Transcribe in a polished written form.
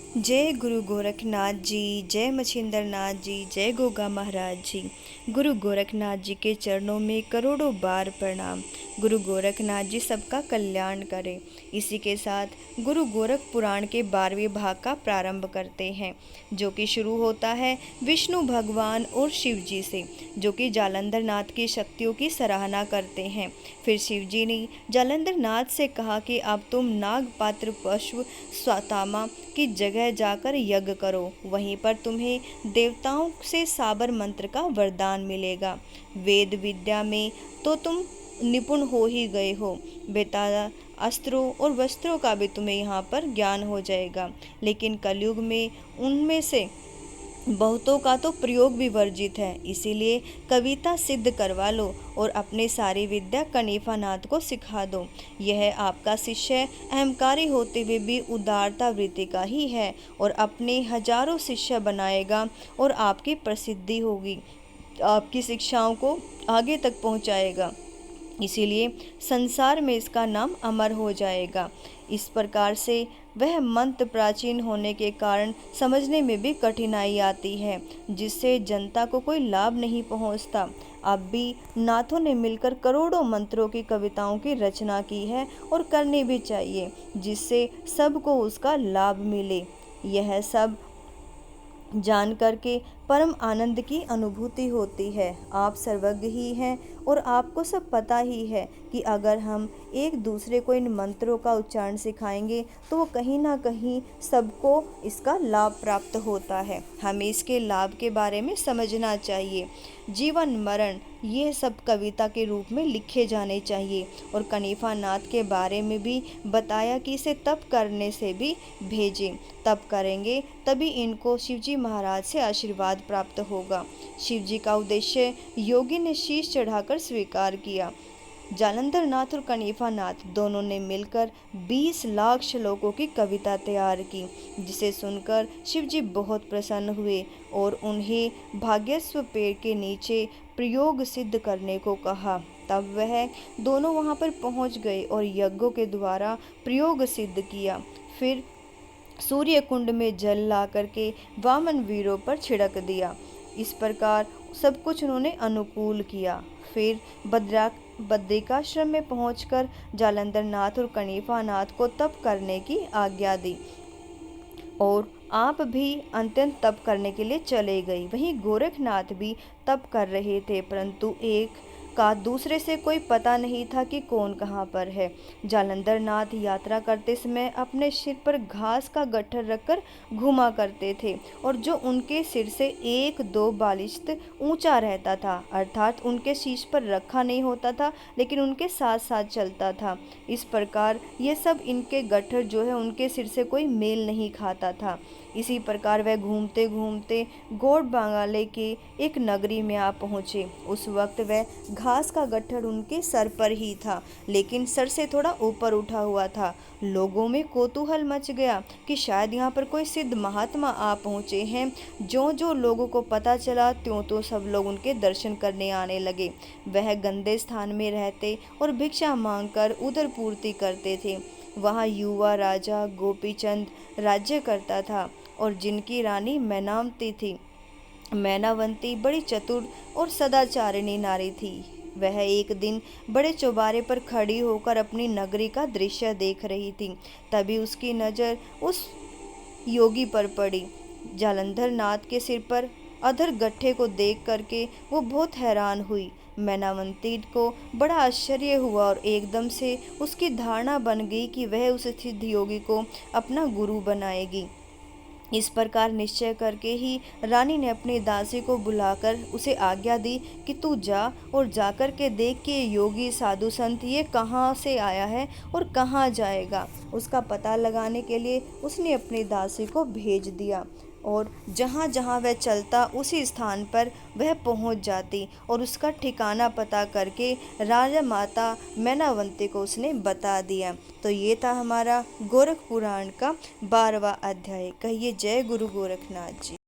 जय गुरु गोरखनाथ जी, जय मछिंद्र नाथ जी, जय गोगा महाराज जी। गुरु गोरखनाथ जी के चरणों में करोड़ों बार प्रणाम। गुरु गोरखनाथ जी सबका कल्याण करें। इसी के साथ गुरु गोरख पुराण के 12वें भाग का प्रारंभ करते हैं, जो कि शुरू होता है विष्णु भगवान और शिव जी से, जो कि जालंधर नाथ की शक्तियों की सराहना करते हैं। फिर शिव जी ने जालंधर नाथ से कहा कि अब तुम नागपात्र पशु स्वातामा की जगह जाकर यज्ञ करो, वहीं पर तुम्हें देवताओं से साबर मंत्र का वरदान मिलेगा। वेद विद्या में तो तुम निपुण हो ही गए हो, बेताजा अस्त्रों और वस्त्रों का भी तुम्हें यहाँ पर ज्ञान हो जाएगा, लेकिन कलयुग में उनमें से बहुतों का तो प्रयोग भी वर्जित है। इसीलिए कविता सिद्ध करवा लो और अपनी सारी विद्या कनीफा नाथ को सिखा दो। यह आपका शिष्य अहंकारी होते हुए भी उदारता वृत्ति का ही है और अपने हजारों शिष्य बनाएगा और आपकी प्रसिद्धि होगी, आपकी शिक्षाओं को आगे तक पहुंचाएगा। इसीलिए संसार में इसका नाम अमर हो जाएगा। इस प्रकार से वह मंत्र प्राचीन होने के कारण समझने में भी कठिनाई आती है, जिससे जनता को कोई लाभ नहीं पहुंचता। अब भी नाथों ने मिलकर करोड़ों मंत्रों की कविताओं की रचना की है और करनी भी चाहिए, जिससे सबको उसका लाभ मिले। यह सब जान करके परम आनंद की अनुभूति होती है। आप सर्वज्ञ ही हैं और आपको सब पता ही है कि अगर हम एक दूसरे को इन मंत्रों का उच्चारण सिखाएंगे तो वो कहीं ना कहीं सबको इसका लाभ प्राप्त होता है। हमें इसके लाभ के बारे में समझना चाहिए। जीवन मरण ये सब कविता के रूप में लिखे जाने चाहिए। और कनीफा नाथ के बारे में भी बताया कि इसे तप करने से भी भेजें, तप करेंगे तभी इनको शिवजी महाराज से आशीर्वाद प्राप्त होगा। शिवजी का उद्देश्य योगी ने शीश चढ़ाकर स्वीकार किया। जालंधर नाथ और कनीफा नाथ दोनों ने मिलकर 20 लाख श्लोकों की कविता तैयार की, जिसे सुनकर शिवजी बहुत प्रसन्न हुए और उन्हें भाग्यस्व पेड़ के नीचे प्रयोग सिद्ध करने को कहा। तब वह दोनों वहां पर पहुंच गए और यज्ञों के द्वारा प्रयोग सिद्ध किया। फिर सूर्य कुंड में जल ला करके वामन वीरों पर छिड़क दिया। इस प्रकार सब कुछ उन्होंने अनुकूल किया। फिर बद्रिकाश्रम में पहुंचकर जालंधर नाथ और कनीफा नाथ को तप करने की आज्ञा दी और आप भी अत्यंत तप करने के लिए चले गई। वहीं गोरखनाथ भी तप कर रहे थे, परंतु एक का दूसरे से कोई पता नहीं था कि कौन कहाँ पर है। जालंधर नाथ यात्रा करते समय अपने सिर पर घास का गट्ठर रखकर घुमा करते थे और जो उनके सिर से 1-2 बालिश्त ऊंचा रहता था, अर्थात उनके शीश पर रखा नहीं होता था लेकिन उनके साथ साथ चलता था। इस प्रकार ये सब इनके गट्ठर जो है उनके सिर से कोई मेल नहीं खाता था। इसी प्रकार वह घूमते घूमते गोड बांगाले के एक नगरी में आ पहुँचे। उस वक्त वह घास का गट्ठर उनके सर पर ही था, लेकिन सर से थोड़ा ऊपर उठा हुआ था। लोगों में कौतूहल मच गया कि शायद यहाँ पर कोई सिद्ध महात्मा आ पहुँचे हैं। जो जो लोगों को पता चला त्यों तो सब लोग उनके दर्शन करने आने लगे। वह गंदे स्थान में रहते और भिक्षा मांगकर उदर पूर्ति करते थे। वहाँ युवा राजा गोपीचंद राज्य करता था और जिनकी रानी मैनावती थी। मैनावंती बड़ी चतुर और सदाचारिणी नारी थी। वह एक दिन बड़े चौबारे पर खड़ी होकर अपनी नगरी का दृश्य देख रही थी। तभी उसकी नज़र उस योगी पर पड़ी। जालंधर नाथ के सिर पर अधर गट्ठे को देख करके वो बहुत हैरान हुई। मैनावंती को बड़ा आश्चर्य हुआ और एकदम से उसकी धारणा बन गई कि वह उस सिद्ध योगी को अपना गुरु बनाएगी। इस प्रकार निश्चय करके ही रानी ने अपनी दासी को बुलाकर उसे आज्ञा दी कि तू जा और जाकर के देख कि योगी साधु संत ये कहाँ से आया है और कहाँ जाएगा। उसका पता लगाने के लिए उसने अपनी दासी को भेज दिया और जहाँ जहाँ वह चलता उसी स्थान पर वह पहुँच जाती और उसका ठिकाना पता करके राजा माता मैनावंती को उसने बता दिया। तो ये था हमारा गोरख पुराण का 12वां अध्याय। कहिए जय गुरु गोरखनाथ जी।